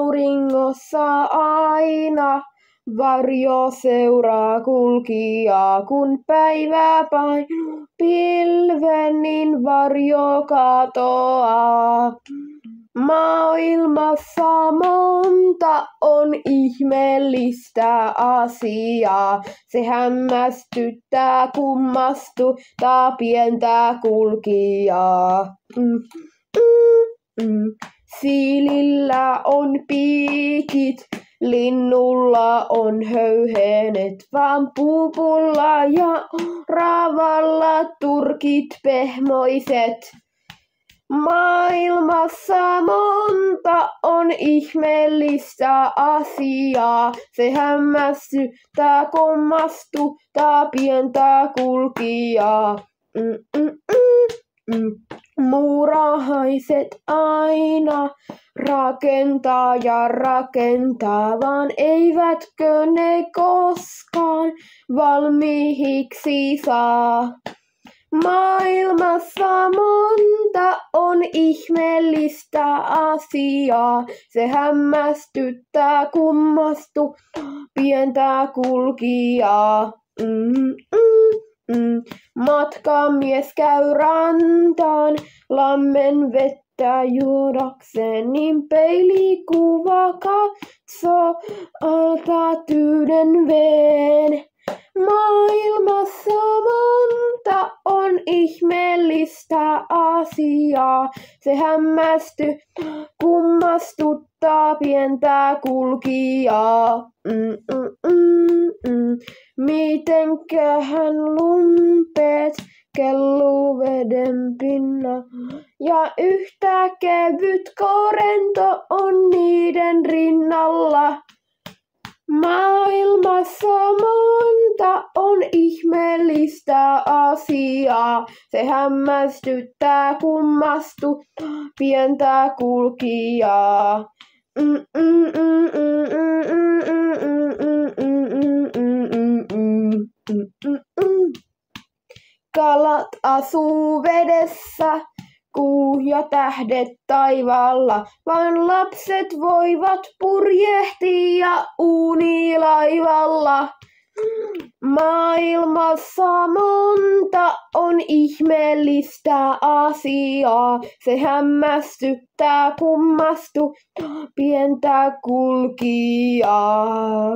auringossa aina. Varjo seuraa kulkijaa, kun päivä painuu pilven, niin varjo katoaa. Maailmassa monta on ihmeellistä asiaa. Se hämmästyttää, kummastuttaa pientä kulkijaa. Siilillä on piikit, linnulla on höyhenet, vaan pupulla ja oravalla turkit pehmoiset. Maailmassa monta on ihmeellistä asiaa. Se hämmästyttää, kummastuttaa pientä kulkijaa. Muurahaiset aina rakentaa ja rakentaa, vaan eivätkö ne koskaan valmiiksi saa. Maailmassa monta on ihmeellistä asiaa. Se hämmästyttää, kummastuttaa pientä kulkijaa. Matkamies käy rantaan lammen vettä juodakseen, niin peilikuva katsoo alta tyynyn veen. Maailmassa monta on ihmeellistä asiaa. Se hämmästyttää, kummastuttaa pientä kulkijaa. Mitenköhän lumpeet kelluu veden pinnalla, ja yhtä kevyt korento on niiden rinnalla. Maailmassa monta on ihmeellistä asiaa. Se hämmästyttää, kummastuttaa pientä kulkijaa. Kalat asuu vedessä, kuu ja tähdet taivaalla, vaan lapset voivat purjehtia uunilaivalla. Maailmassa monta on ihmeellistä asiaa. Se hämmästyttää, kummastuttaa pientä kulkijaa.